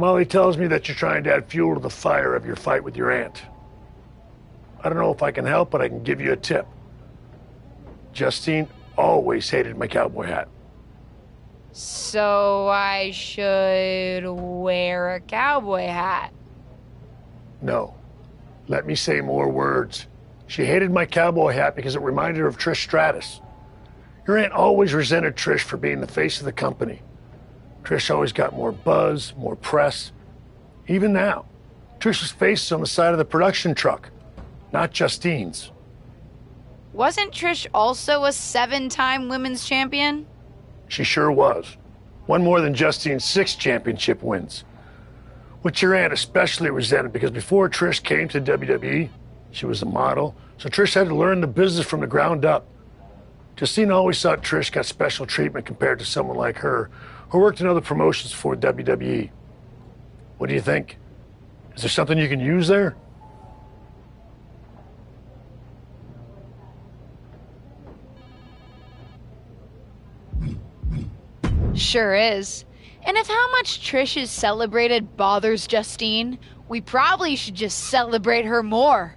Molly tells me that you're trying to add fuel to the fire of your fight with your aunt. I don't know if I can help, but I can give you a tip. Justine always hated my cowboy hat. So I should wear a cowboy hat? No. Let me say more words. She hated my cowboy hat because it reminded her of Trish Stratus. Your aunt always resented Trish for being the face of the company. Trish always got more buzz, more press. Even now, Trish's face is on the side of the production truck, not Justine's. Wasn't Trish also a 7-time women's champion? She sure was. One more than Justine's 6 championship wins. Which your aunt especially resented because before Trish came to WWE, she was a model, so Trish had to learn the business from the ground up. Justine always thought Trish got special treatment compared to someone like her, who worked in other promotions for WWE. What do you think? Is there something you can use there? Sure is. And if how much Trish is celebrated bothers Justine, we probably should just celebrate her more.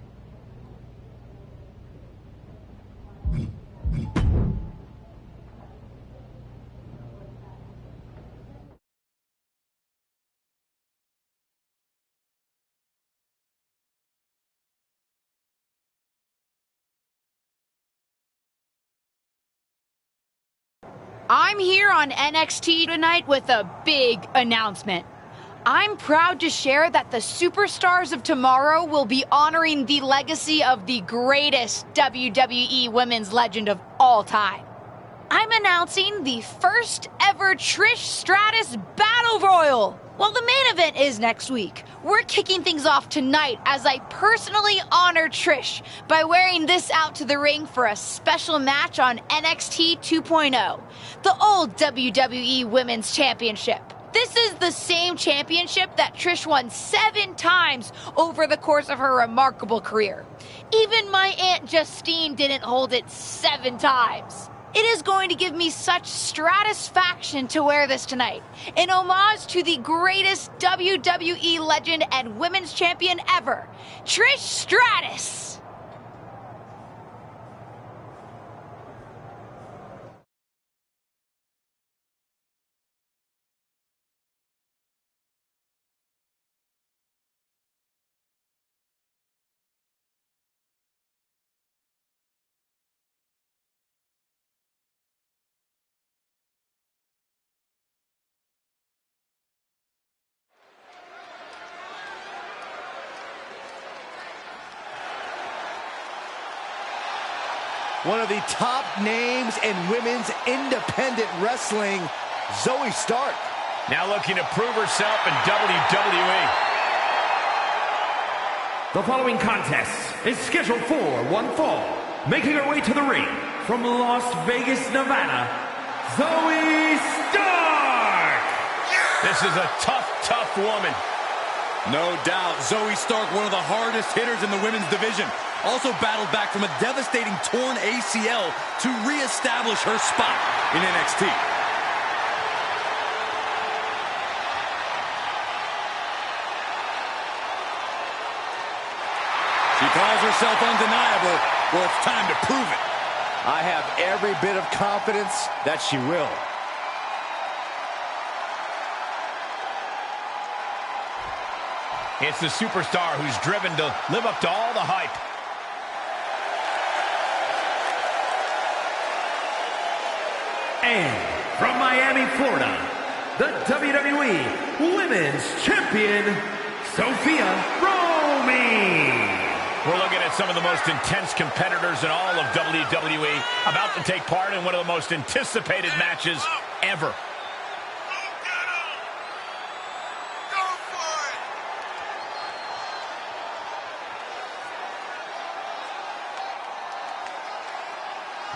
I'm here on NXT tonight with a big announcement. I'm proud to share that the superstars of tomorrow will be honoring the legacy of the greatest WWE women's legend of all time. I'm announcing the first ever Trish Stratus Battle Royal. Well, the main event is next week. We're kicking things off tonight as I personally honor Trish by wearing this out to the ring for a special match on NXT 2.0, the old WWE Women's Championship. This is the same championship that Trish won 7 times over the course of her remarkable career. Even my Aunt Justine didn't hold it 7 times. It is going to give me such stratisfaction to wear this tonight, in homage to the greatest WWE legend and women's champion ever, Trish Stratus. One of the top names in women's independent wrestling, Zoe Stark. Now looking to prove herself in WWE. The following contest is scheduled for one fall. Making her way to the ring from Las Vegas, Nevada, Zoe Stark! This is a tough woman. No doubt, Zoe Stark, one of the hardest hitters in the women's division. Also battled back from a devastating torn ACL to reestablish her spot in NXT. She calls herself undeniable. Well, it's time to prove it. I have every bit of confidence that she will. It's the superstar who's driven to live up to all the hype. And from Miami, Florida, the WWE Women's Champion, Sophia Romy. We're looking at some of the most intense competitors in all of WWE about to take part in one of the most anticipated matches ever.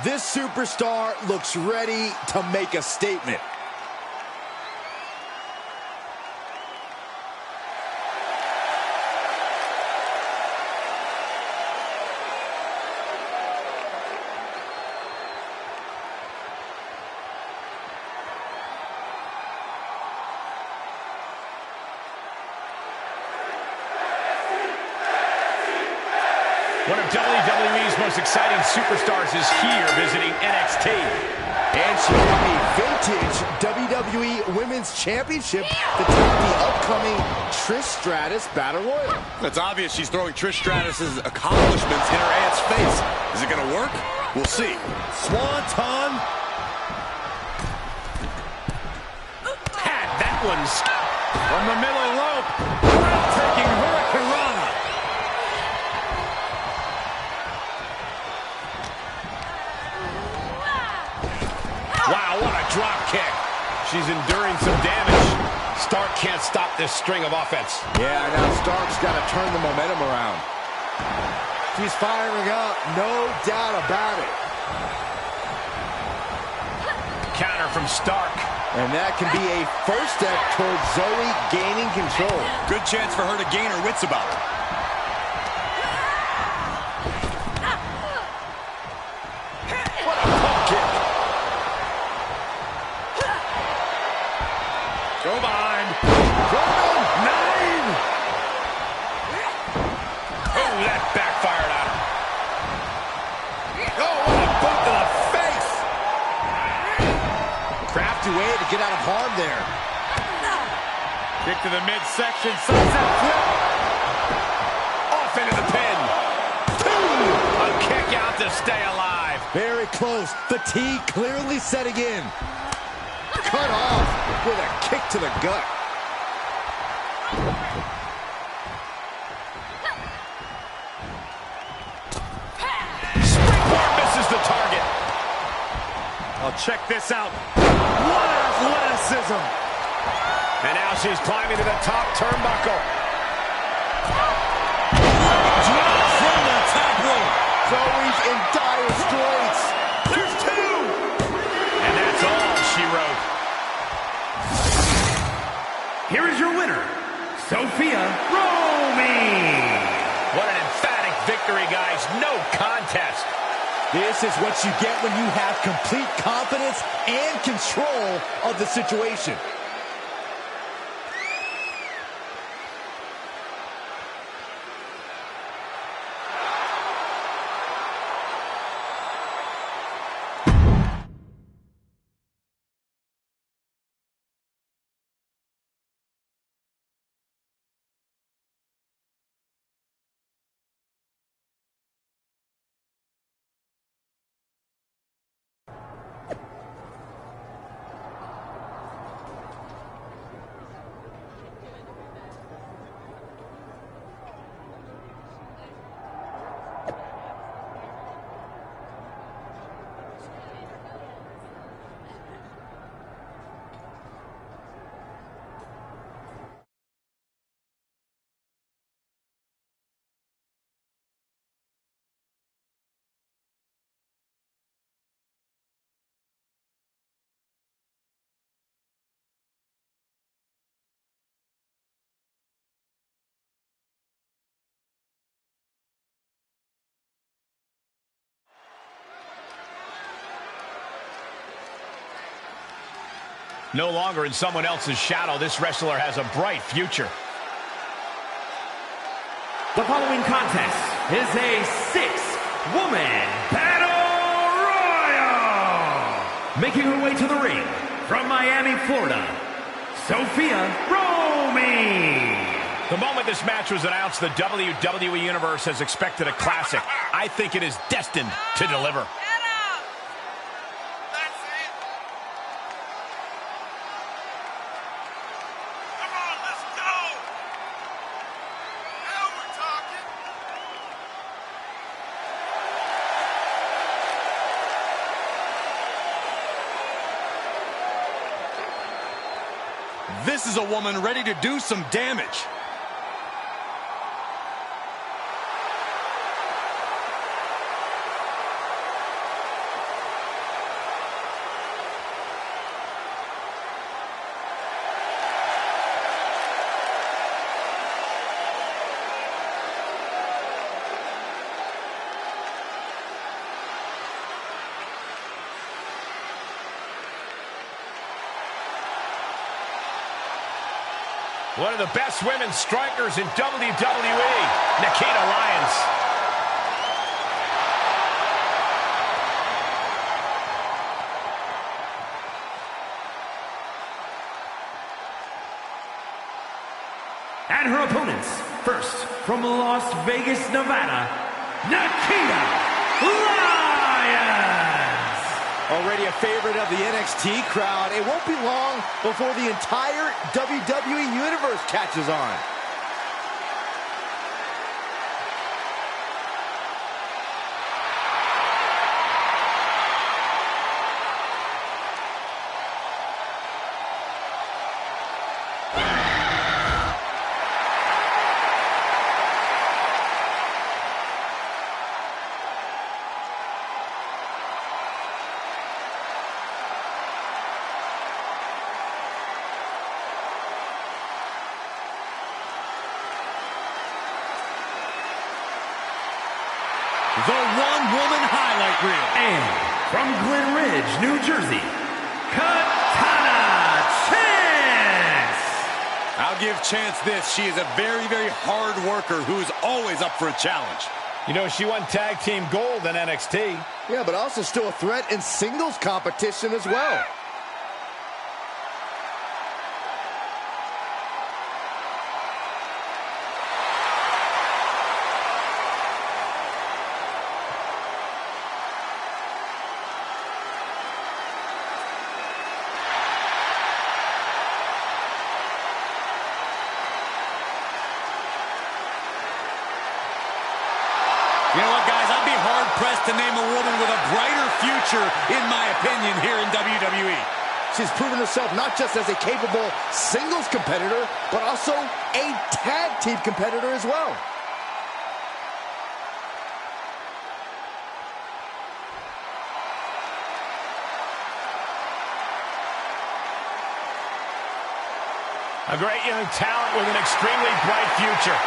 This superstar looks ready to make a statement. One of WWE's most exciting superstars is here visiting NXT. And she won a vintage WWE Women's Championship to take the upcoming Trish Stratus Battle Royal. It's obvious she's throwing Trish Stratus's accomplishments in her aunt's face. Is it going to work? We'll see. Swanton. Had that one from the middle rope. Breathtaking hurricanrana. Wow, what a drop kick. She's enduring some damage. Stark can't stop this string of offense. Yeah, now Stark's got to turn the momentum around. She's firing up, no doubt about it. Counter from Stark. And that can be a first step towards Zoe gaining control. Good chance for her to gain her wits about her. What a pump kick. Go behind. Roman 9. Oh, that backfired on him. Oh, what a boot to the face. Crafty way to get out of harm there. Kick to the midsection. Sunset flip. Off into the pin. A kick out to stay alive. Very close. Fatigue clearly setting in. Cut off with a kick to the gut. Springboard misses the target. I'll check this out. What athleticism. And now she's climbing to the top turnbuckle. Drop from the top rope. Zoe's in dire straits. There's two. And that's all she wrote. Here is your winner, Sophia Romy. What an emphatic victory, guys. No contest. This is what you get when you have complete confidence and control of the situation. No longer in someone else's shadow, this wrestler has a bright future. The following contest is a six-woman battle royal. Making her way to the ring from Miami, Florida, Sophia Romy. The moment this match was announced, the WWE Universe has expected a classic. I think it is destined to deliver. This is a woman ready to do some damage. One of the best women strikers in WWE, Nikita Lyons. her opponents, first from Las Vegas, Nevada, Nikita Lyons! Already a favorite of the NXT crowd, it won't be long before the entire WWE Universe catches on. The one-woman highlight reel. And from Glen Ridge, New Jersey, Katana Chance! I'll give Chance this. She is a very, very hard worker who is always up for a challenge. You know, she won Tag Team Gold in NXT. Yeah, but also still a threat in singles competition as well. You know what, guys? I'd be hard-pressed to name a woman with a brighter future, in my opinion, here in WWE. She's proven herself not just as a capable singles competitor, but also a tag team competitor as well. A great young talent with an extremely bright future.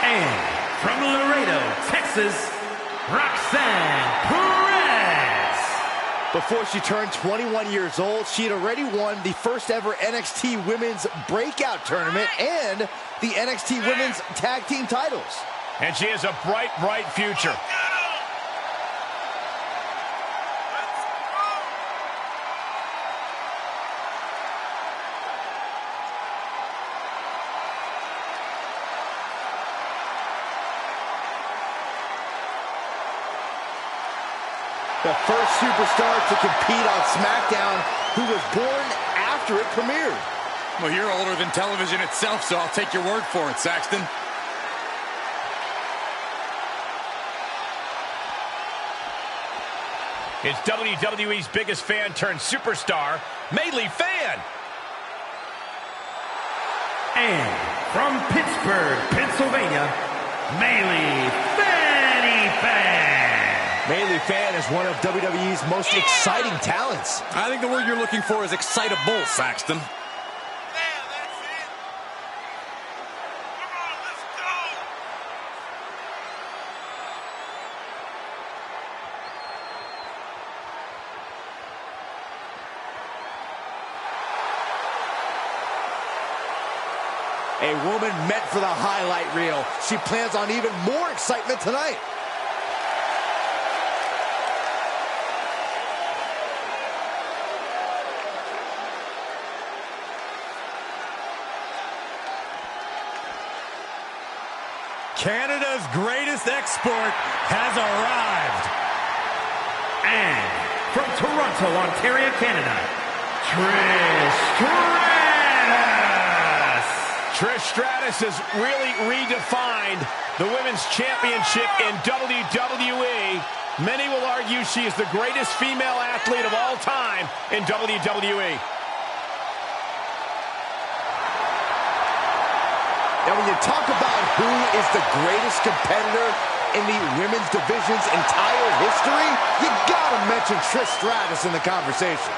And from Laredo, Texas, Roxanne Perez! Before she turned 21 years old, she had already won the first ever NXT Women's Breakout Tournament and the NXT Women's Tag Team titles. And she has a bright, bright future. The first superstar to compete on SmackDown who was born after it premiered. Well, you're older than television itself, so I'll take your word for it, Saxton. It's WWE's biggest fan turned superstar, Melee Fan. And from Pittsburgh, Pennsylvania, Melee Fanny Fan! Melee Fan is one of WWE's most exciting talents. I think the word you're looking for is excitable, Saxton. A woman meant for the highlight reel. She plans on even more excitement tonight. Canada's greatest export has arrived. And from Toronto, Ontario, Canada, Trish Stratus! Trish Stratus has really redefined the Women's Championship in WWE. Many will argue she is the greatest female athlete of all time in WWE. Now, when you talk about who is the greatest competitor in the women's division's entire history, you gotta mention Trish Stratus in the conversation.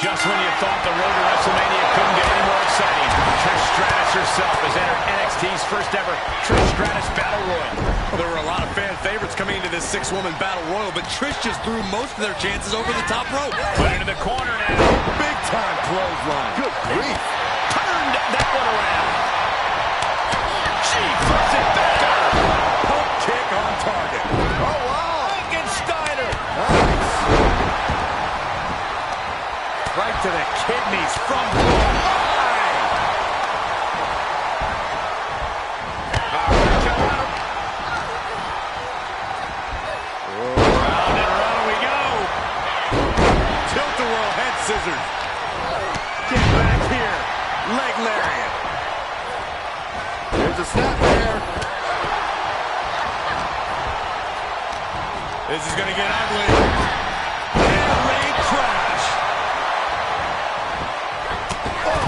Just when you thought the road to WrestleMania couldn't get any more exciting, Trish Stratus herself has entered NXT's first ever Trish Stratus Battle Royal. Well, there were a lot of fan favorites coming into this six-woman Battle Royal, but Trish just threw most of their chances over the top rope. Put into the corner now. Big-time clothesline. Good grief. Turned that one around. She flips it back out. Pump kick on target. Oh, wow. Frankensteiner. Nice. Right to the kidney. enemies from behind. Round and round we go. Tilt-a-whirl head scissors. Get back here. Leg lariat. There's a snap there. This is going to get ugly. And leg crash. Oh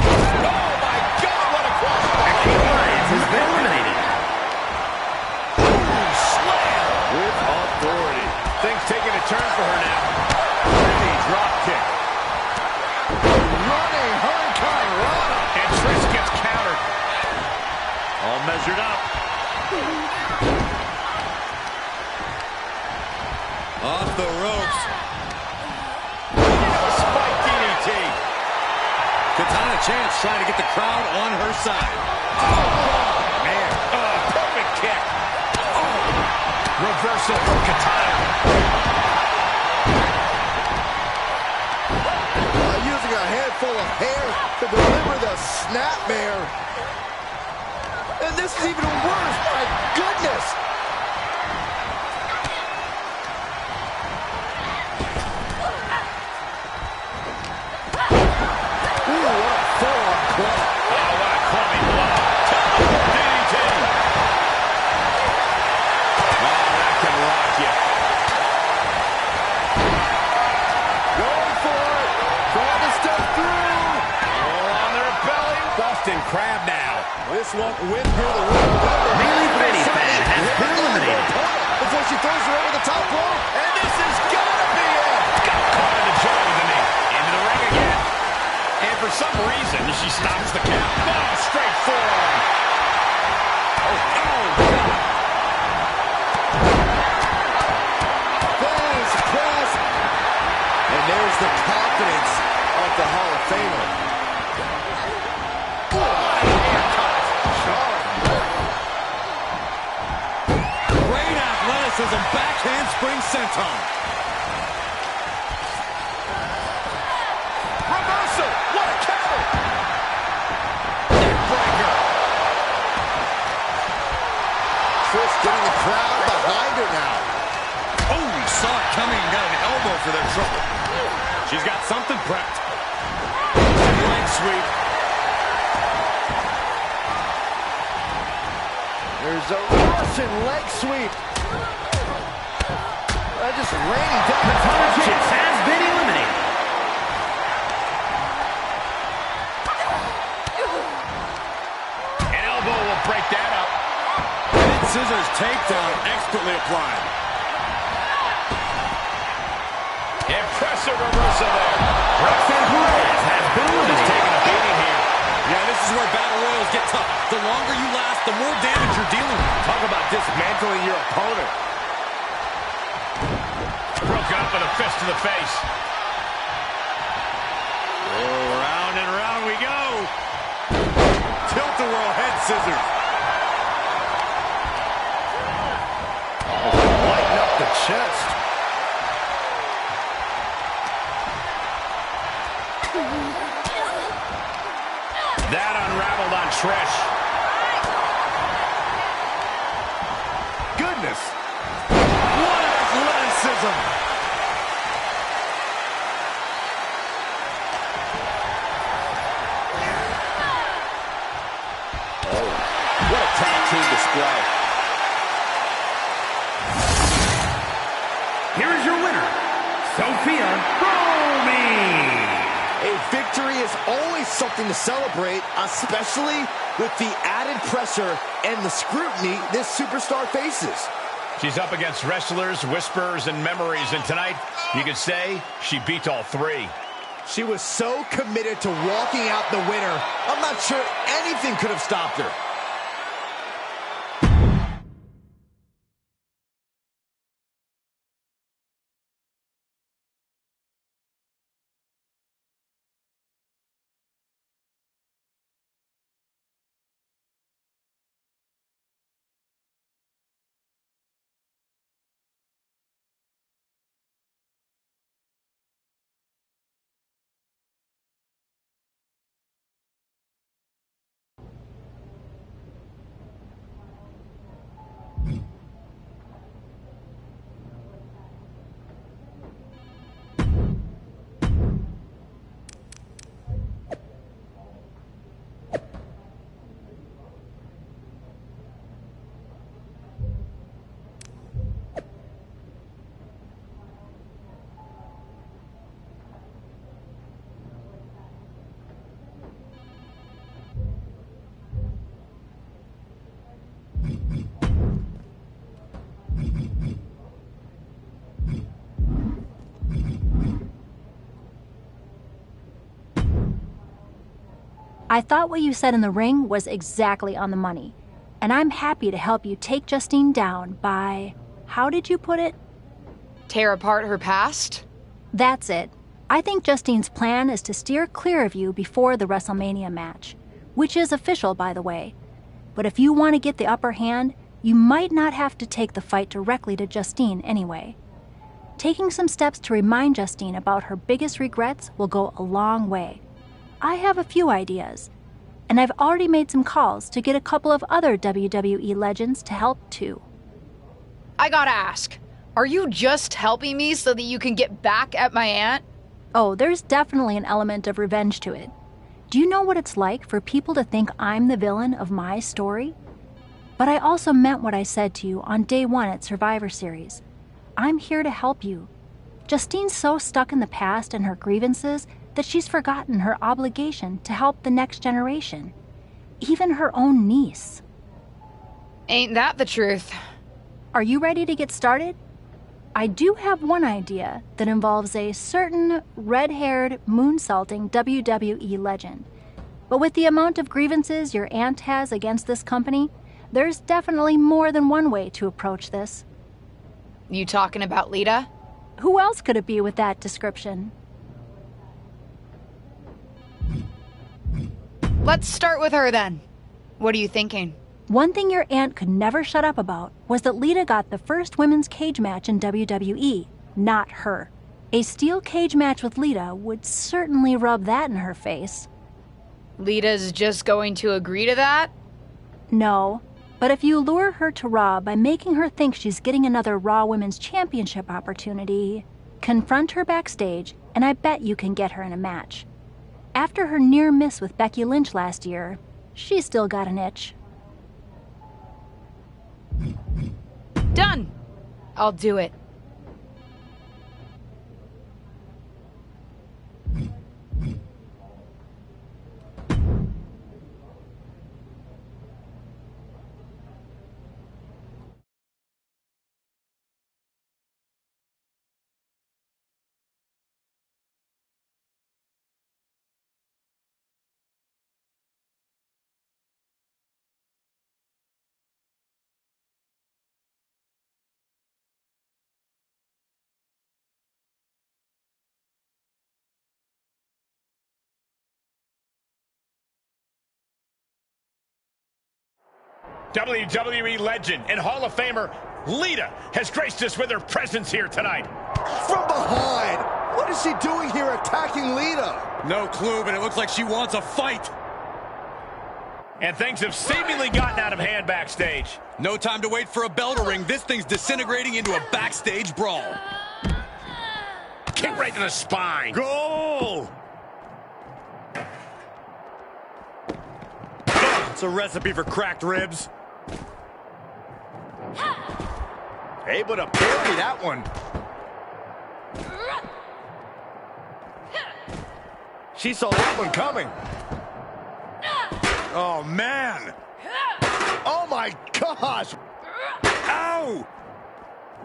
my God, what a crash. Alliance has been eliminated. Ooh, slam with authority. Things taking a turn for her now. Heavy drop kick. Running hurricane rana. And Trish gets countered. All measured up. Off the ropes. Spike DDT. Katana Chance trying to get the crowd on her side. Oh, man. Perfect kick. Reversal from Katana. Using a handful of hair to deliver the snapmare. And this is even worse. My goodness. Ooh, what a full-on club. Oh, what a clubbing blow. DDT. Oh, that can rock you. Going for it. Trying to step through. All on their belly. Boston Crab now. This won't win her the Royal Rumble. Bailey Pretty Fan has been eliminated. Before she throws her over the top rope. And this is gonna be it. Got caught in the jaw with the knee. Into the ring again. And for some reason, she stops the count. Oh, straight forearm. Oh, God. There's press. And there's the confidence of the Hall of Famer. Great athleticism, backhand spring senton. Reversal, what a counter! Neckbreaker. Trish getting the crowd behind her now. Oh, he saw it coming and got an elbow for their trouble. She's got something prepped. Leg sweep. There's a Russian leg sweep. Just raining down. Katana Chance has been eliminated. An elbow will break that up. And scissors takedown expertly applied. Impressive reversal there. Roxanne Perez has been Just eliminated. taking a beating here. Yeah, this is where battle royals get tough. The longer you last, the more damage you're dealing with. Talk about dismantling your opponent. Broke up with a fist to the face. Oh, round and round we go. Tilt-a-whirl head scissors. Lighten up the chest. That unraveled on Trish. Goodness. What athleticism. Oh, what a tag team display. Here is your winner, Sophia Romy. A victory is always something to celebrate, especially with the added pressure and the scrutiny this superstar faces. She's up against wrestlers, whisperers, and memories, and tonight, you could say she beat all three. She was so committed to walking out the winner, I'm not sure anything could have stopped her. I thought what you said in the ring was exactly on the money, and I'm happy to help you take Justine down by, how did you put it? Tear apart her past? That's it. I think Justine's plan is to steer clear of you before the WrestleMania match, which is official, by the way. But if you want to get the upper hand, you might not have to take the fight directly to Justine anyway. Taking some steps to remind Justine about her biggest regrets will go a long way. I have a few ideas, and I've already made some calls to get a couple of other WWE legends to help too. I gotta ask, are you just helping me so that you can get back at my aunt? Oh, there's definitely an element of revenge to it. Do you know what it's like for people to think I'm the villain of my story? But I also meant what I said to you on day 1 at Survivor Series. I'm here to help you. Justine's so stuck in the past and her grievances that she's forgotten her obligation to help the next generation. Even her own niece. Ain't that the truth? Are you ready to get started? I do have one idea that involves a certain red-haired, moonsaulting WWE legend. But with the amount of grievances your aunt has against this company, there's definitely more than one way to approach this. You talking about Lita? Who else could it be with that description? Let's start with her then. What are you thinking? One thing your aunt could never shut up about was that Lita got the first women's cage match in WWE, not her. A steel cage match with Lita would certainly rub that in her face. Lita's just going to agree to that? No, but if you lure her to Raw by making her think she's getting another Raw Women's Championship opportunity, confront her backstage, and I bet you can get her in a match. After her near miss with Becky Lynch last year, she's still got an itch. Done. I'll do it. WWE legend and Hall of Famer Lita has graced us with her presence here tonight. From behind! What is she doing here attacking Lita? No clue, but it looks like she wants a fight. And things have seemingly gotten out of hand backstage. No time to wait for a bell to ring. This thing's disintegrating into a backstage brawl. Kick right to the spine. Goal! It's a recipe for cracked ribs. Able to parry that one. She saw that one coming. Oh, man. Oh, my gosh. Ow!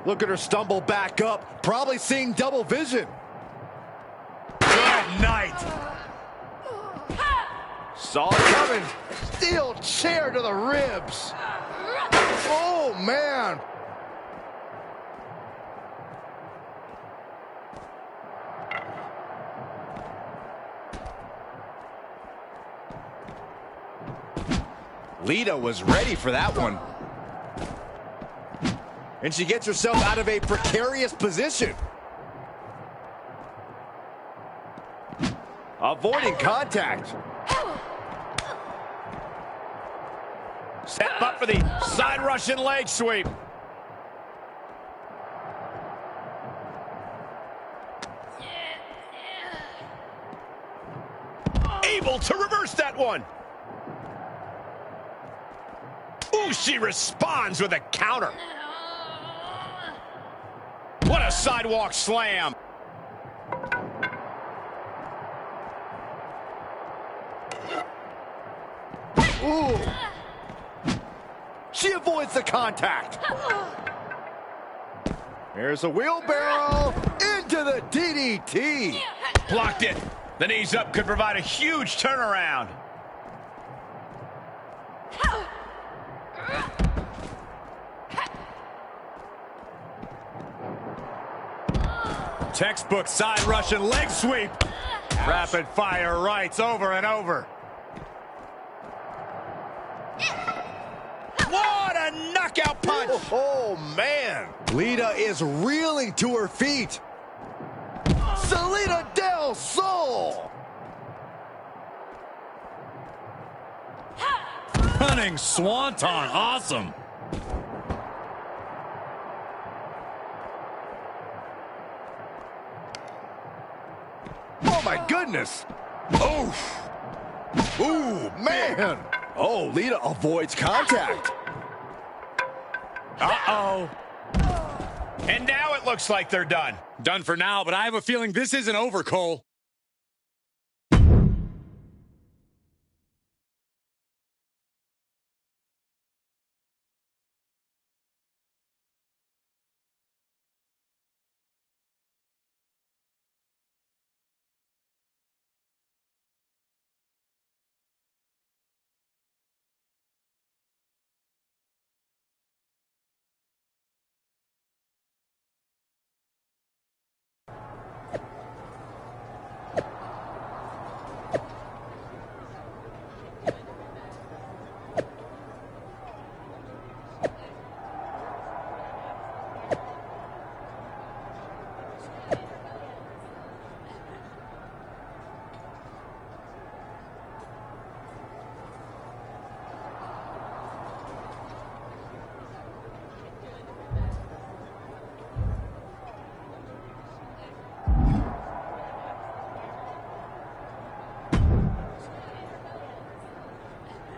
Look at her stumble back up, probably seeing double vision. Good night. Saw it coming. Steel chair to the ribs. Oh, man. Lita was ready for that one. And she gets herself out of a precarious position. Avoiding contact. Set up for the side Russian leg sweep. Able to reverse that one. Ooh, she responds with a counter. What a sidewalk slam. Ooh. She avoids the contact. There's a wheelbarrow into the DDT. Blocked it. The knees up could provide a huge turnaround. Textbook side Russian leg sweep. Rapid fire rights over and over. What a knockout punch! Oh, man! Lita is reeling to her feet. Salida del Sol! Running swanton, awesome. Oh, my goodness. Oof. Ooh, man. Oh, Lita avoids contact. Uh-oh. And now it looks like they're done. Done for now, but I have a feeling this isn't over, Cole.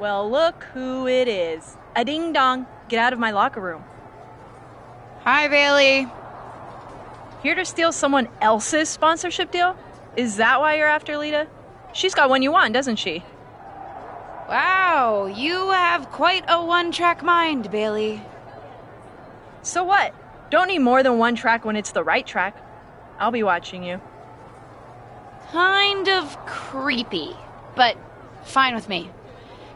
Well, look who it is. A ding-dong. Get out of my locker room. Hi, Bailey. Here to steal someone else's sponsorship deal? Is that why you're after Lita? She's got one you want, doesn't she? Wow, you have quite a one-track mind, Bailey. So what? Don't need more than one track when it's the right track. I'll be watching you. Kind of creepy, but fine with me.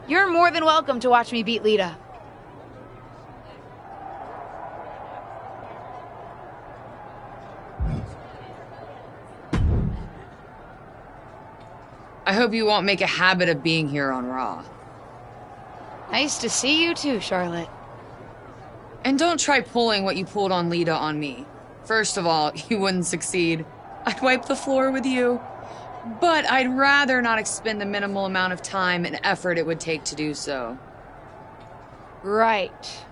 You're more than welcome to watch me beat Lita. I hope you won't make a habit of being here on Raw. Nice to see you too, Charlotte. And don't try pulling what you pulled on Lita on me. First of all, you wouldn't succeed. I'd wipe the floor with you. But I'd rather not expend the minimal amount of time and effort it would take to do so. Right.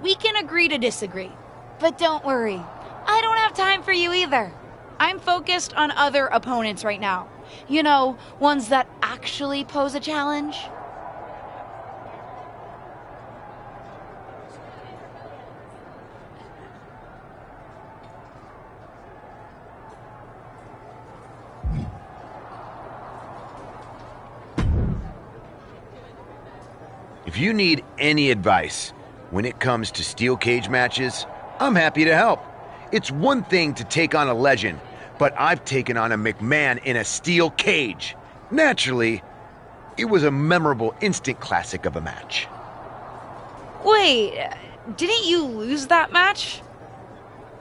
We can agree to disagree. But don't worry. I don't have time for you either. I'm focused on other opponents right now. You know, ones that actually pose a challenge. If you need any advice when it comes to steel cage matches, I'm happy to help. It's one thing to take on a legend, but I've taken on a McMahon in a steel cage. Naturally, it was a memorable instant classic of a match. Wait, didn't you lose that match?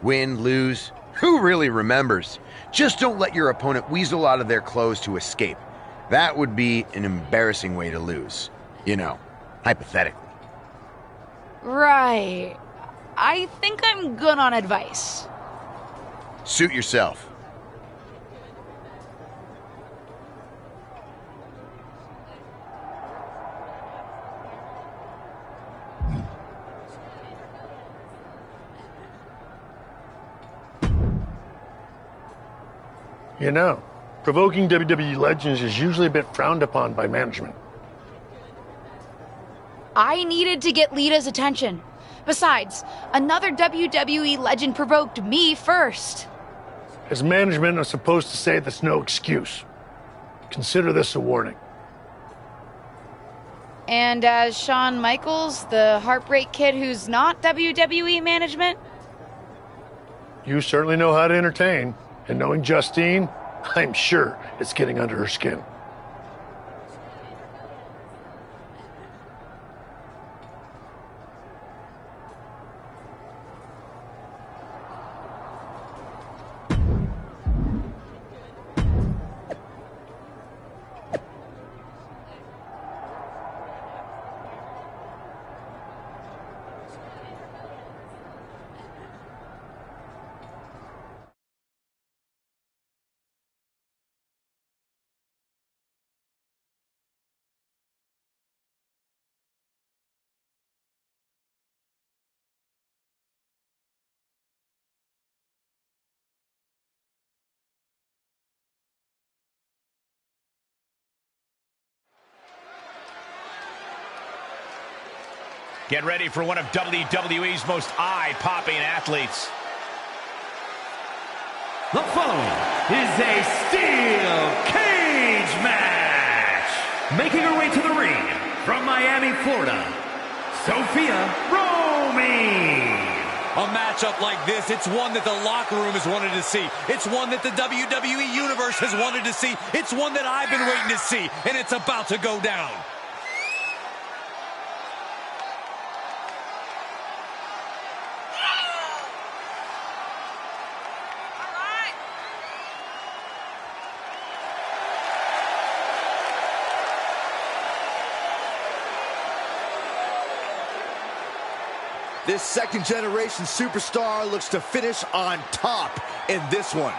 Win, lose, who really remembers? Just don't let your opponent weasel out of their clothes to escape. That would be an embarrassing way to lose. You know, hypothetically. Right. I think I'm good on advice. Suit yourself. You know, provoking WWE legends is usually a bit frowned upon by management. I needed to get Lita's attention. Besides, another WWE legend provoked me first. As management, I'm supposed to say that's no excuse. Consider this a warning. And as Shawn Michaels, the Heartbreak Kid who's not WWE management? You certainly know how to entertain. And knowing Justine, I'm sure it's getting under her skin. Get ready for one of WWE's most eye-popping athletes. The following is a steel cage match. Making her way to the ring from Miami, Florida, Sophia Romy. A matchup like this, it's one that the locker room has wanted to see. It's one that the WWE Universe has wanted to see. It's one that I've been waiting to see, and it's about to go down. This second-generation superstar looks to finish on top in this one.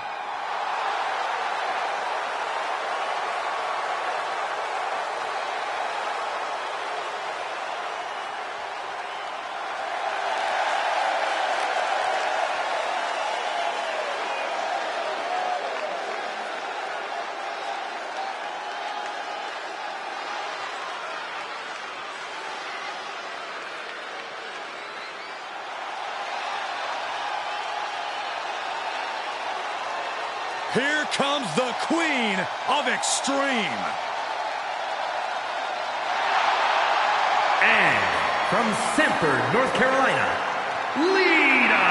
Here comes the Queen of Extreme. And from Sanford, North Carolina, Leyenda.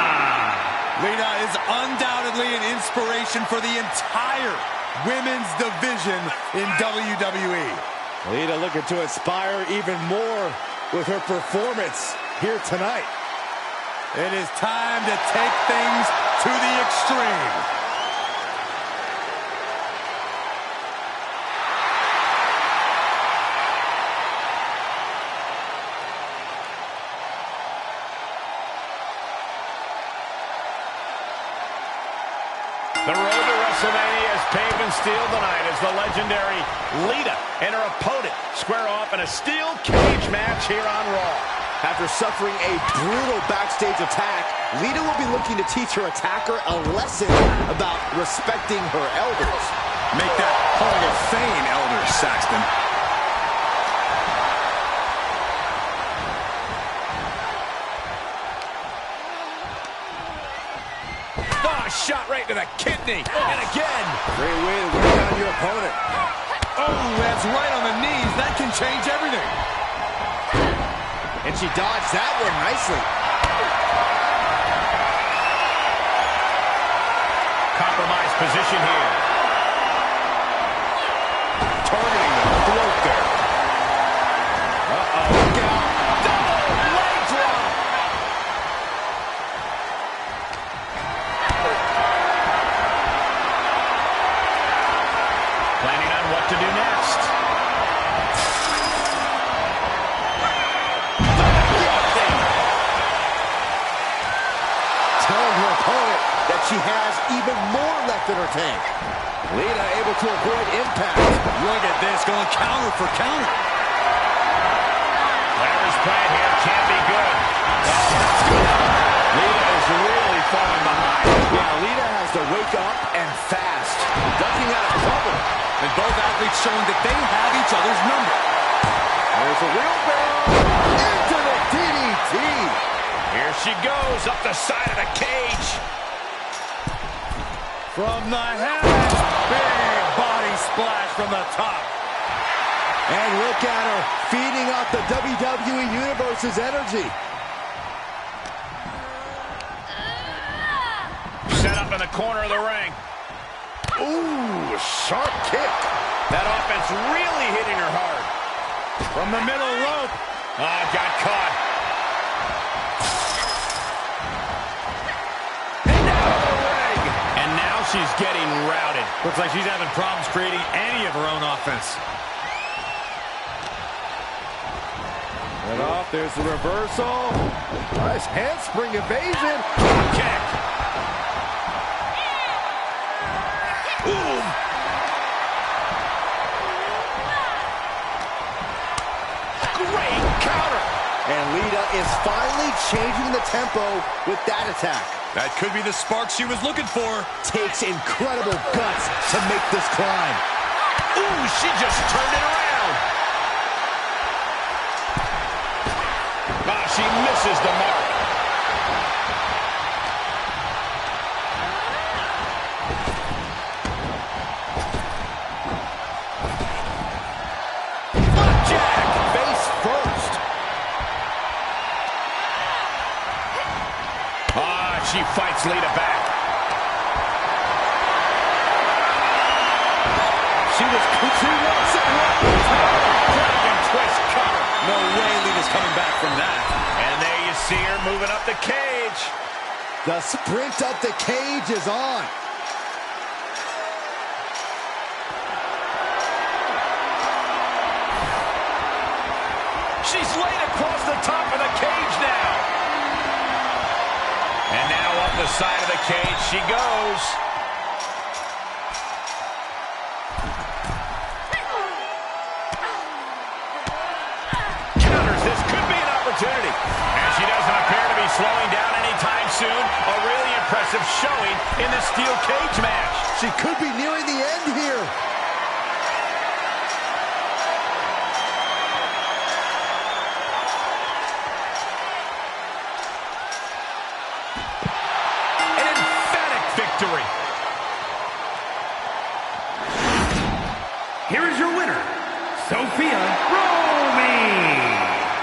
Leyenda is undoubtedly an inspiration for the entire women's division in WWE. Leyenda looking to inspire even more with her performance here tonight. It is time to take things to the extreme. The road to WrestleMania is paved in steel tonight as the legendary Leyenda and her opponent square off in a steel cage match here on Raw. After suffering a brutal backstage attack, Leyenda will be looking to teach her attacker a lesson about respecting her elders. Make that Hall of Fame, Elder Saxton. Shot right to the kidney, and again. Great way to wear down your opponent. Oh, that's right on the knees. That can change everything. And she dodged that one nicely. Compromised position here. Targeting the throat there. Uh-oh. Look out. Double leg drop. Planning on what to do next. Telling her opponent that she has even more left in her tank. Leyenda able to avoid impact. Look at this, going counter for counter. Whatever's playing here can't be good. Leyenda is really falling behind. Yeah, Leyenda has to wake up and fast. Ducking out of trouble. And both athletes showing that they have each other's number. There's a wheelbarrow into the DDT. Here she goes up the side of the cage. From the head. Big body splash from the top. And look at her feeding off the WWE Universe's energy. Set up in the corner of the ring. Ooh, sharp kick. That offense really hitting her hard. From the middle rope. Got caught. And out of the ring. And now she's getting routed. Looks like she's having problems creating any of her own offense. And off, there's the reversal. Nice handspring evasion. Kick. Ooh. Great counter. And Leyenda is finally changing the tempo with that attack. That could be the spark she was looking for. Takes incredible guts to make this climb. Ooh, she just turned it around. misses the mark. Flapjack, face first. She fights Lita back. She was Dragon twist cover. No way Lita's coming back from that. And there you see her moving up the cage. The sprint up the cage is on. She's laid across the top of the cage now. And now up the side of the cage she goes. Counters, this could be an opportunity. And she doesn't appear to be slowing down anytime soon. A really impressive showing in the steel cage match. She could be nearing the end here. Victory. Here is your winner, Sophia Romy.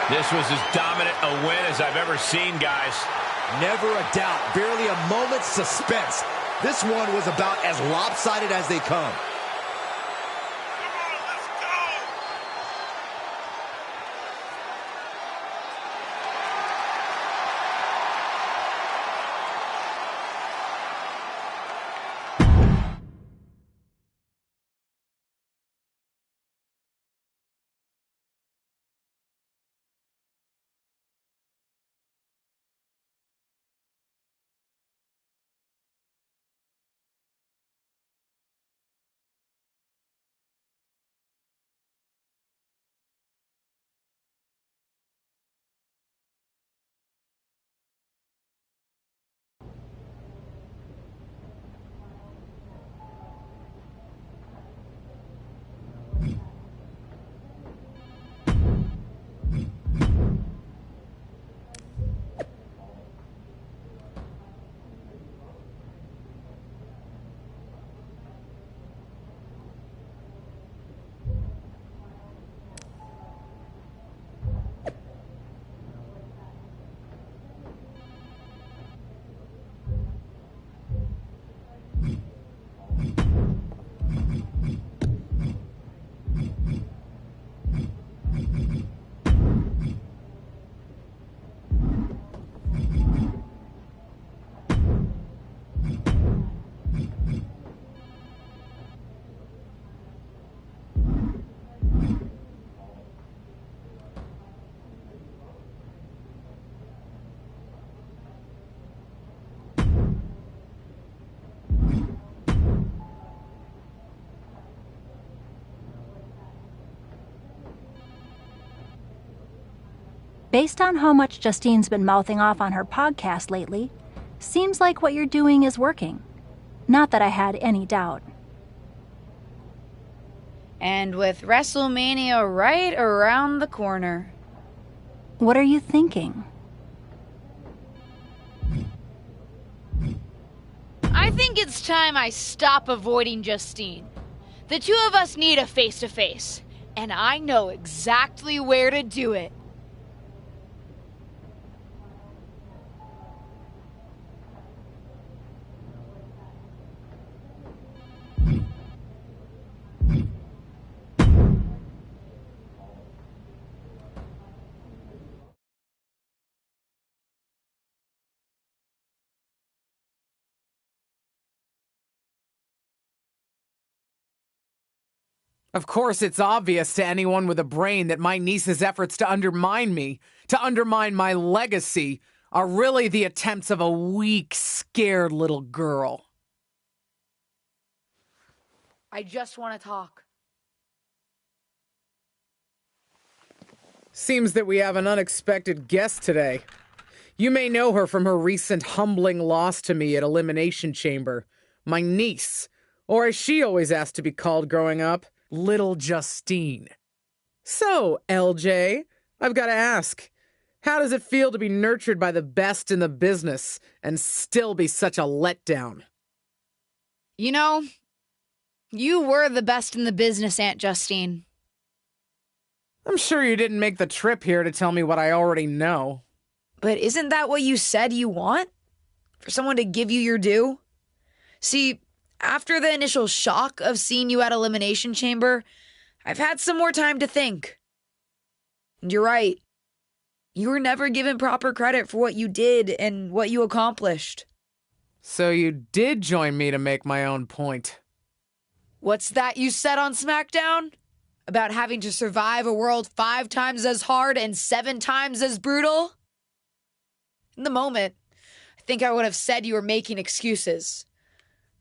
This was as dominant a win as I've ever seen, guys. Never a doubt, barely a moment's suspense. This one was about as lopsided as they come. Based on how much Justine's been mouthing off on her podcast lately, seems like what you're doing is working. Not that I had any doubt. And with WrestleMania right around the corner. What are you thinking? I think it's time I stop avoiding Justine. The two of us need a face-to-face, and I know exactly where to do it. Of course, it's obvious to anyone with a brain that my niece's efforts to undermine me, to undermine my legacy, are really the attempts of a weak, scared little girl. I just want to talk. Seems that we have an unexpected guest today. You may know her from her recent humbling loss to me at Elimination Chamber. My niece, or as she always asked to be called growing up, Little Justine. So, LJ, I've got to ask, How does it feel to be nurtured by the best in the business and still be such a letdown? You know, you were the best in the business, Aunt Justine. I'm sure you didn't make the trip here to tell me what I already know. But isn't that what you said you want? For someone to give you your due? See, after the initial shock of seeing you at Elimination Chamber, I've had some more time to think. And you're right. You were never given proper credit for what you did and what you accomplished. So you did join me to make my own point. What's that you said on SmackDown? About having to survive a world 5 times as hard and 7 times as brutal? In the moment, I think I would have said you were making excuses.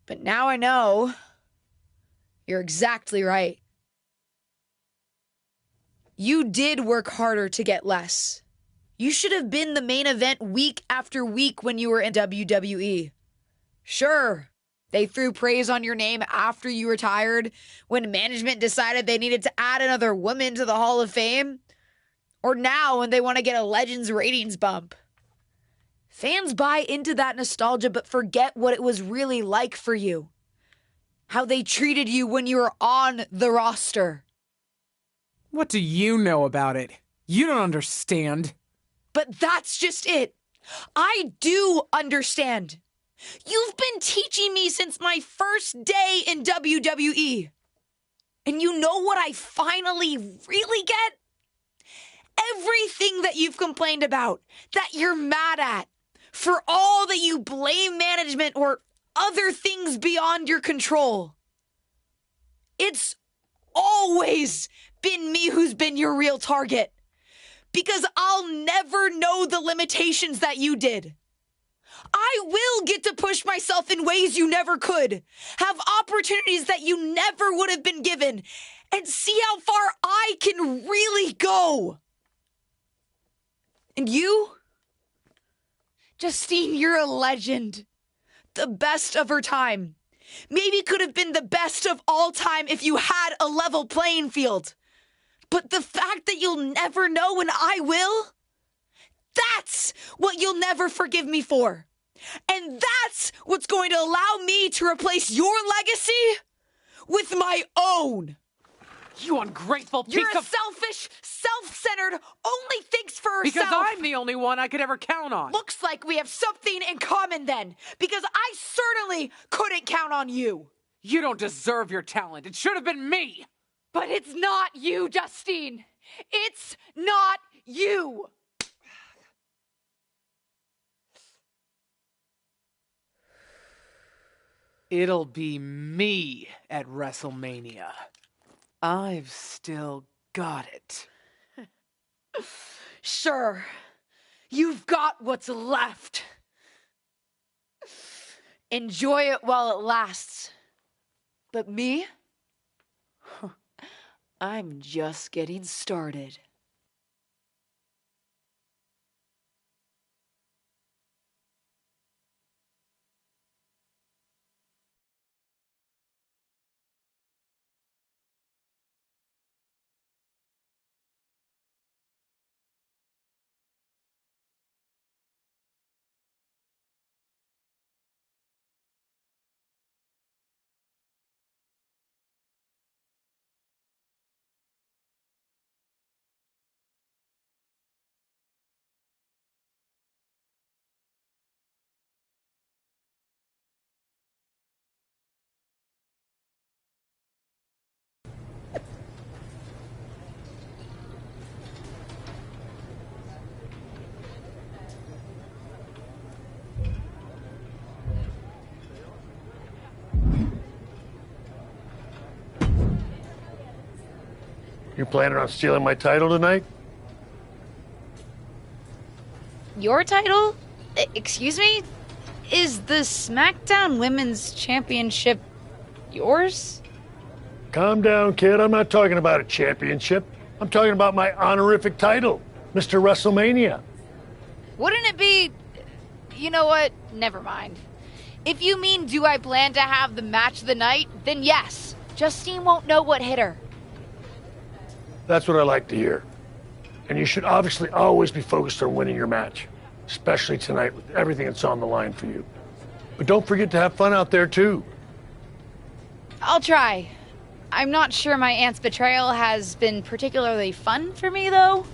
But now I know you're exactly right. You did work harder to get less. You should have been the main event week after week when you were in WWE. Sure, they threw praise on your name after you retired, when management decided they needed to add another woman to the Hall of Fame, or now when they want to get a Legends ratings bump. Fans buy into that nostalgia but forget what it was really like for you. How they treated you when you were on the roster. What do you know about it? You don't understand. But that's just it. I do understand. You've been teaching me since my first day in WWE. And you know what I finally really get? Everything that you've complained about, that you're mad at, for all that you blame management or other things beyond your control. It's always been me who's been your real target. Because I'll never know the limitations that you did. I will get to push myself in ways you never could, have opportunities that you never would have been given, and see how far I can really go. And you? Justine, you're a legend. The best of her time. Maybe could have been the best of all time if you had a level playing field. But the fact that you'll never know and I will, that's what you'll never forgive me for. And that's what's going to allow me to replace your legacy with my own. You ungrateful piece You're a of... selfish, self-centered, only thinks for herself. Because I'm the only one I could ever count on. Looks like we have something in common then, because I certainly couldn't count on you. You don't deserve your talent. It should have been me. But it's not you, Justine. It's not you. It'll be me at WrestleMania. I've still got it. Sure, you've got what's left. Enjoy it while it lasts. But me? I'm just getting started. You planning on stealing my title tonight? Your title? Excuse me? Is the SmackDown Women's Championship yours? Calm down, kid. I'm not talking about a championship. I'm talking about my honorific title, Mr. WrestleMania. Wouldn't it be... You know what? Never mind. If you mean do I plan to have the match of the night, then yes. Justine won't know what hit her. That's what I like to hear. And you should obviously always be focused on winning your match, especially tonight with everything that's on the line for you. But don't forget to have fun out there, too. I'll try. I'm not sure my aunt's betrayal has been particularly fun for me, though.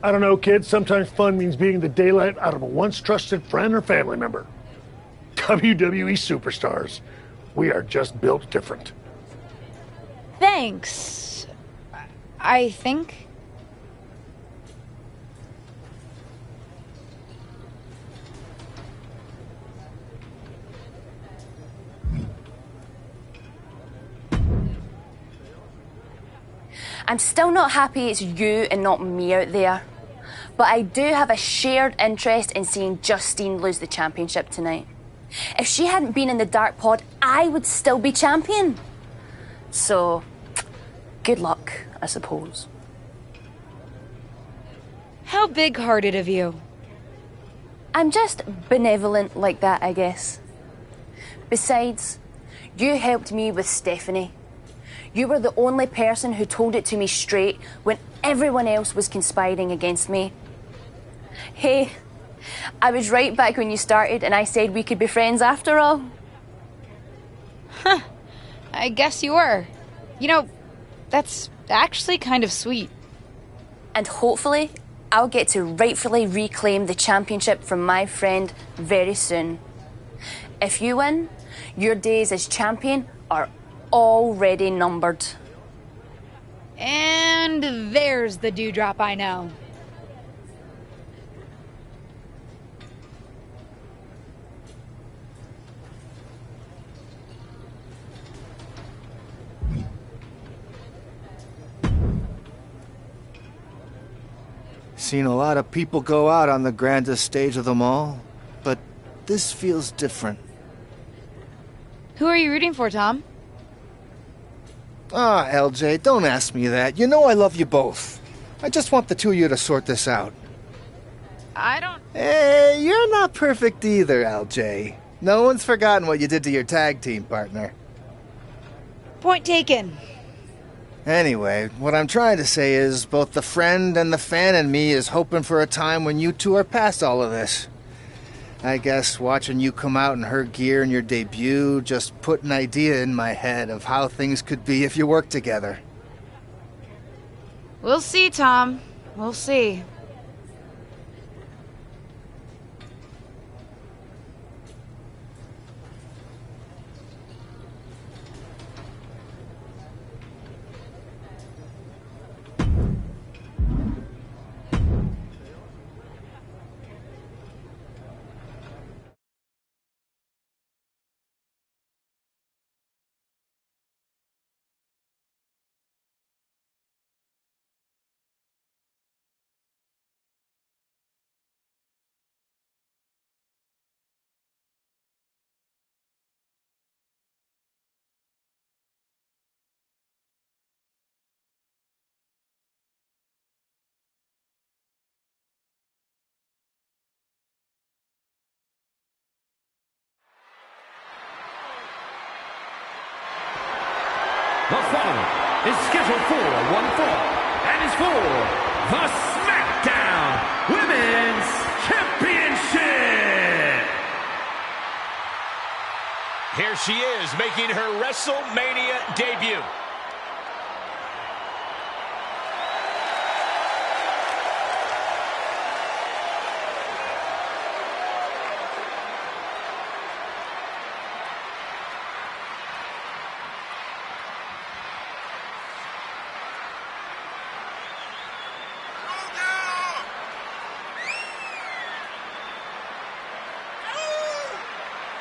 I don't know, kids. Sometimes fun means beating the daylight out of a once trusted friend or family member. WWE superstars. We are just built different. Thanks. I think. I'm still not happy it's you and not me out there. But I do have a shared interest in seeing Justine lose the championship tonight. If she hadn't been in the Dark Pod, I would still be champion. So, good luck, I suppose. How big-hearted of you. I'm just benevolent like that, I guess. Besides, you helped me with Stephanie. You were the only person who told it to me straight when everyone else was conspiring against me. Hey, I was right back when you started and I said we could be friends after all. Huh. I guess you were. You know, that's actually kind of sweet. And hopefully, I'll get to rightfully reclaim the championship from my friend very soon. If you win, your days as champion are already numbered. And there's the dewdrop I know. Seen a lot of people go out on the grandest stage of them all, but this feels different. Who are you rooting for, Tom? Ah, LJ, don't ask me that. You know I love you both. I just want the two of you to sort this out. I don't... Hey, you're not perfect either, LJ. No one's forgotten what you did to your tag team partner. Point taken. Anyway, what I'm trying to say is both the friend and the fan in me is hoping for a time when you two are past all of this. I guess watching you come out in her gear in your debut just put an idea in my head of how things could be if you worked together. We'll see, Tom. We'll see. The following is scheduled for one fall and is for the SmackDown Women's Championship. Here she is, making her WrestleMania debut.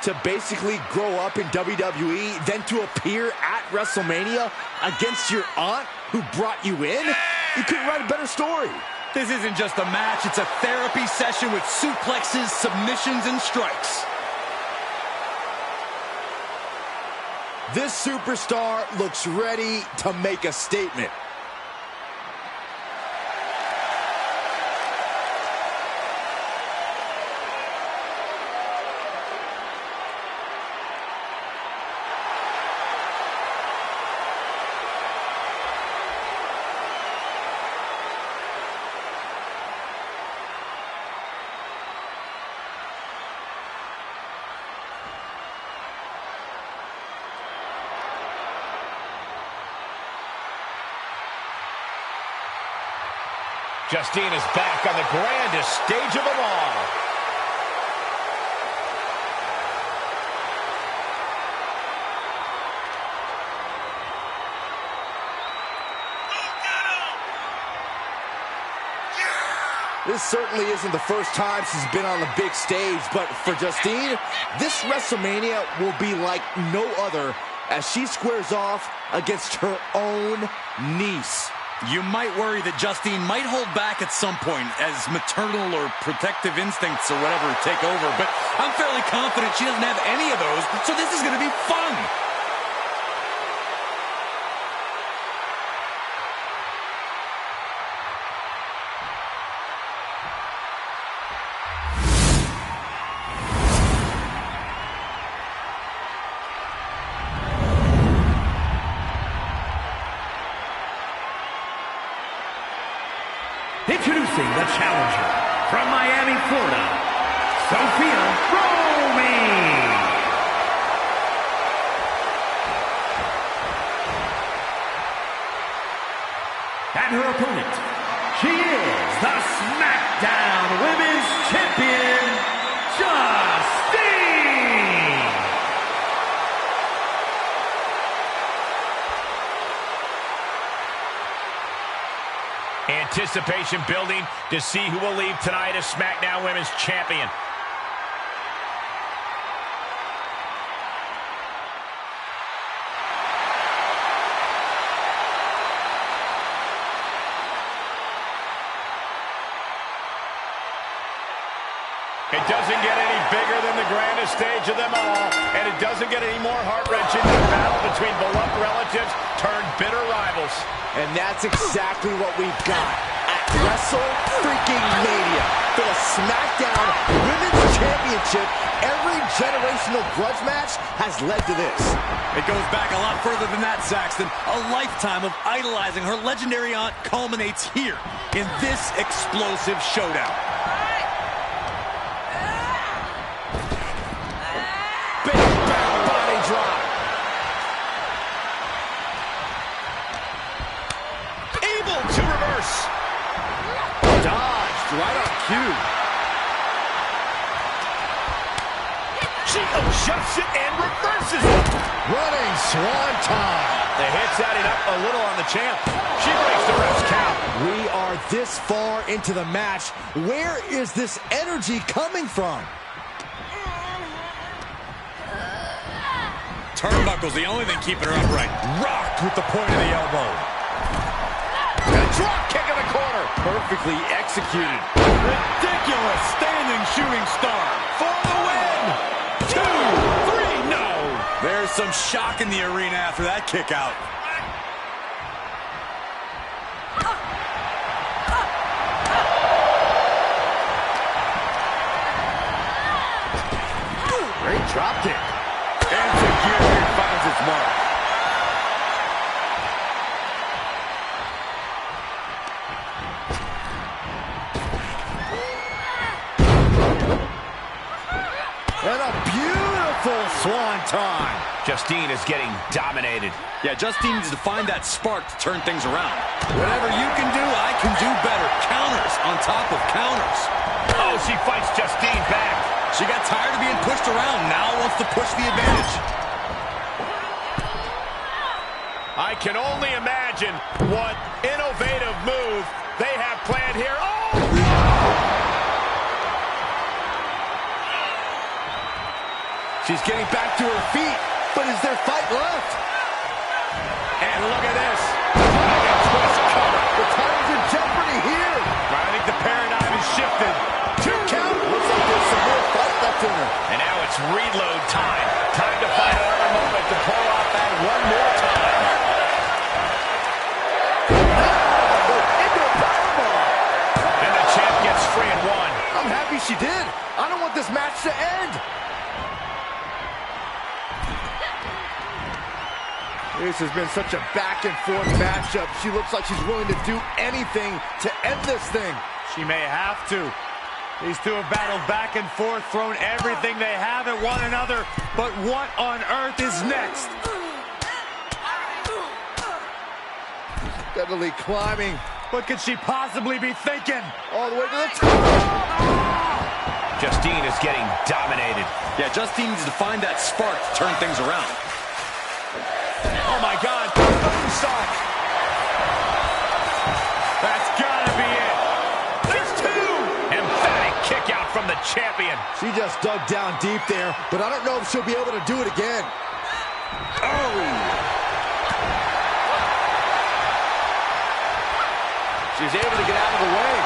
To basically grow up in WWE, then to appear at WrestleMania against your aunt who brought you in? You couldn't write a better story. This isn't just a match, it's a therapy session with suplexes, submissions, and strikes. This superstar looks ready to make a statement. Justine is back on the grandest stage of them all. This certainly isn't the first time she's been on the big stage, but for Justine, this WrestleMania will be like no other as she squares off against her own niece. You might worry that Justine might hold back at some point as maternal or protective instincts or whatever take over, but I'm fairly confident she doesn't have any of those, so this is going to be fun. Introducing the challenger from Miami, Florida, Sophia Romy. And her opponent, she is the SmackDown Women's Champion, Justine. Anticipation building to see who will leave tonight as SmackDown Women's Champion. It doesn't get any bigger than the grandest stage of them all, and it doesn't get any more heart-wrenching than a battle between beloved relatives turned bitter rivals. And that's exactly what we've got at WrestleFreaking-Mania. For the SmackDown Women's Championship, every generational grudge match has led to this. It goes back a lot further than that, Saxton. A lifetime of idolizing her legendary aunt culminates here in this explosive showdown. Big back body drop. Able to reverse. Dodged right on cue. She adjusts it and reverses it. Running swanton. The hit's adding up a little on the champ. She breaks the ref's count. We are this far into the match. Where is this energy coming from? Turnbuckle's the only thing keeping her upright. Rocked with the point of the elbow. A drop kick in the corner. Perfectly executed. Ridiculous standing shooting star for the win. 2, 3, no. There's some shock in the arena after that kick out. Great drop kick. And Gear finds its mark. And a beautiful swanton. Justine is getting dominated. Yeah, Justine needs to find that spark to turn things around. Whatever you can do, I can do better. Counters on top of counters. Oh, she fights Justine back. She got tired of being pushed around, now wants to push the advantage. I can only imagine what innovative move they have planned here. Oh! She's getting back to her feet, but is there fight left? And look at this. Like a twist cover. The time's in jeopardy here. I think the paradigm has shifted. 2 count. Looks like there's some more fight left in her. And now it's reload time. Time to find another moment to pull off that one more time. Into a powerbomb. And the champ gets free at 1. I'm happy she did. I don't want this match to end. This has been such a back-and-forth matchup. She looks like she's willing to do anything to end this thing. She may have to. These two have battled back and forth, thrown everything they have at one another. But what on earth is next? Steadily climbing What could she possibly be thinking? All the way to the top. Justine is getting dominated. Yeah, Justine needs to find that spark to turn things around. Oh my God, moonsault. That's gotta be it. There's two. Emphatic kick out from the champion. She just dug down deep there, but I don't know if she'll be able to do it again. Oh. She's able to get out of the way.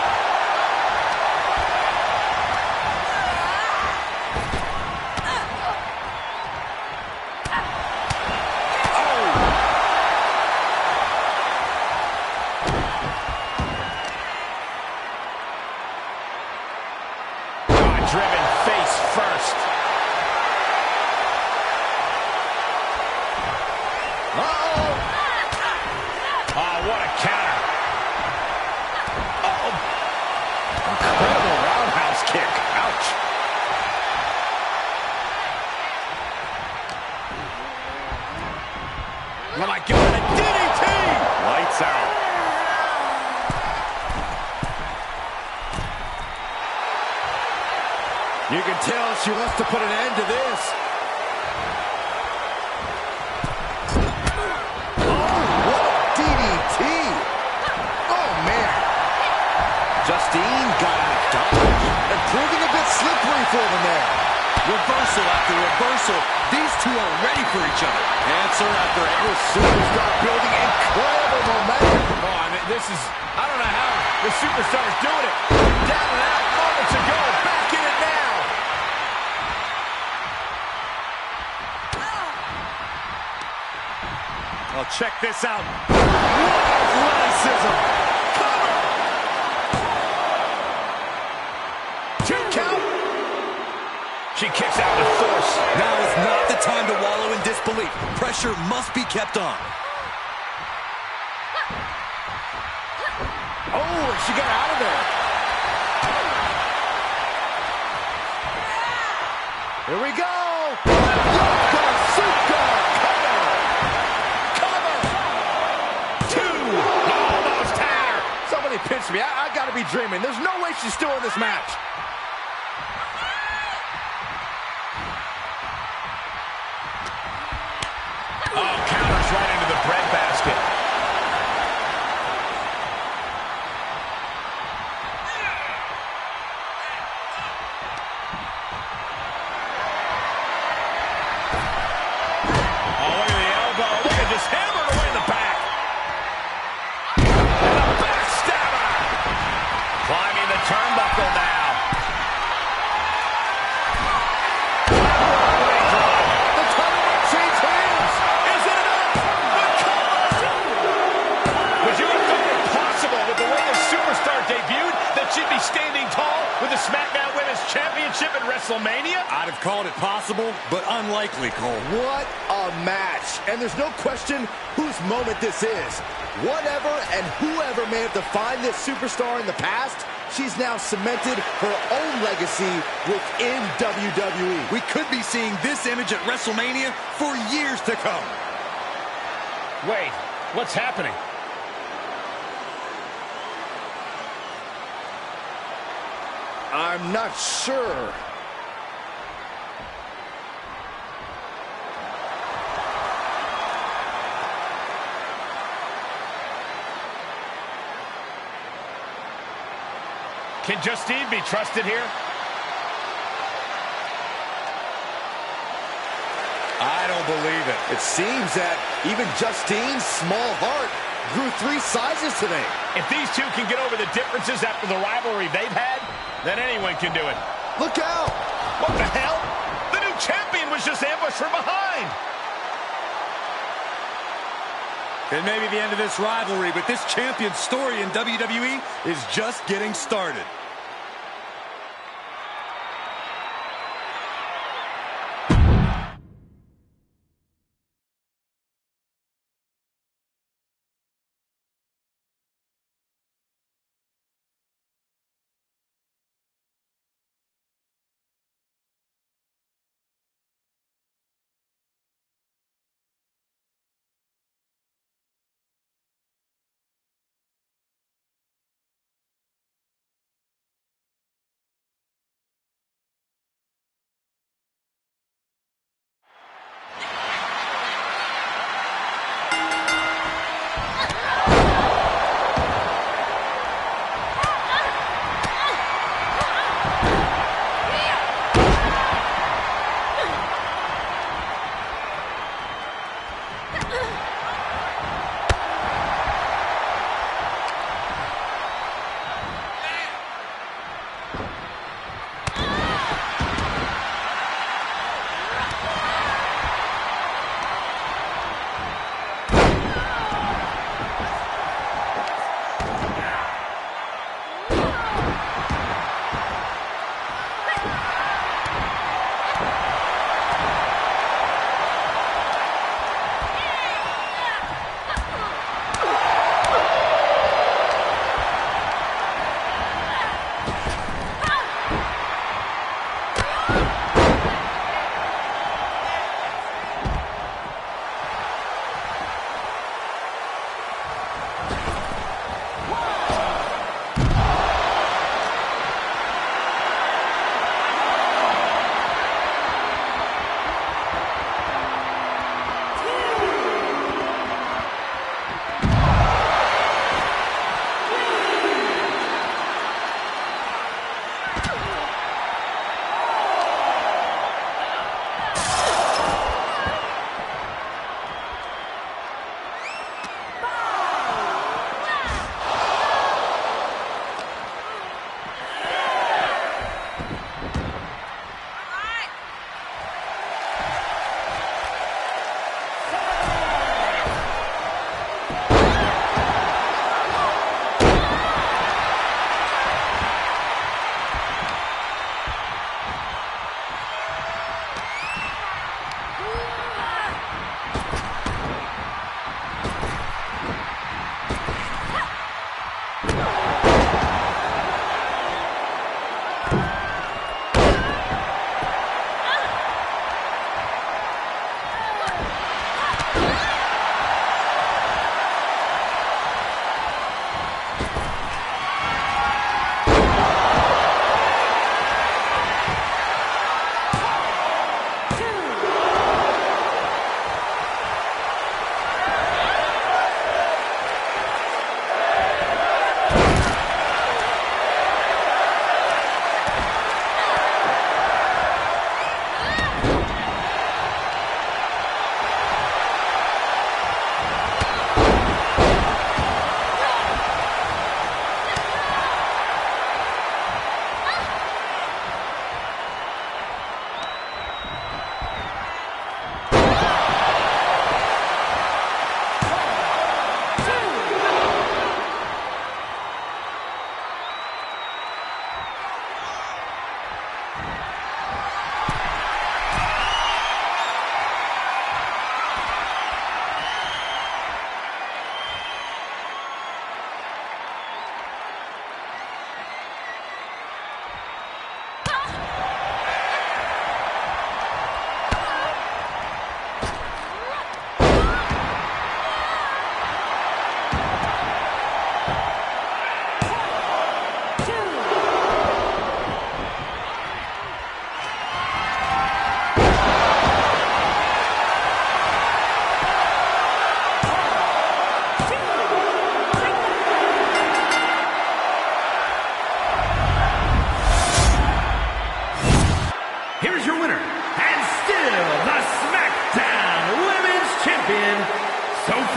Driven face first. Uh-oh. Oh, what a counter. Uh-oh. Incredible roundhouse kick. Ouch. Oh, my God. A DDT. Lights out. You can tell she wants to put an end to this. Oh, what a DDT. Oh, man. Justine got out of dodge. And proving a bit slippery for them there. Reversal after reversal. These two are ready for each other. Answer after This superstar building incredible momentum. Oh, I mean, this is, I don't know how the superstar is doing it. Down and out moments ago. Back in it now. Oh, check this out. What athleticism. Cover. 2 count. She kicks out with force. Now is not the time to wallow in disbelief. Pressure must be kept on. Oh, and she got out of there. Here we go. Pinch me. I gotta be dreaming. There's no way she's still in this match. Oh, counters right into the breadbasket. Oh, look at the elbow. Look at this hammer away in the back. Climbing the turnbuckle now. The title might change hands. Is it enough? The cover! Would you have thought it possible with the way the superstar debuted that she'd be standing tall with the SmackDown Women's Championship at WrestleMania? I'd have called it possible, but unlikely, Cole. What a match. And there's no question whose moment this is. Whatever and whoever may have defined this superstar in the past, she's now cemented her own legacy within WWE. We could be seeing this image at WrestleMania for years to come. Wait, what's happening? I'm not sure. Can Justine be trusted here? I don't believe it. It seems that even Justine's small heart grew 3 sizes today. If these two can get over the differences after the rivalry they've had, then anyone can do it. Look out! What the hell? The new champion was just ambushed from behind. It may be the end of this rivalry, but this champion's story in WWE is just getting started.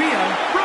Sophia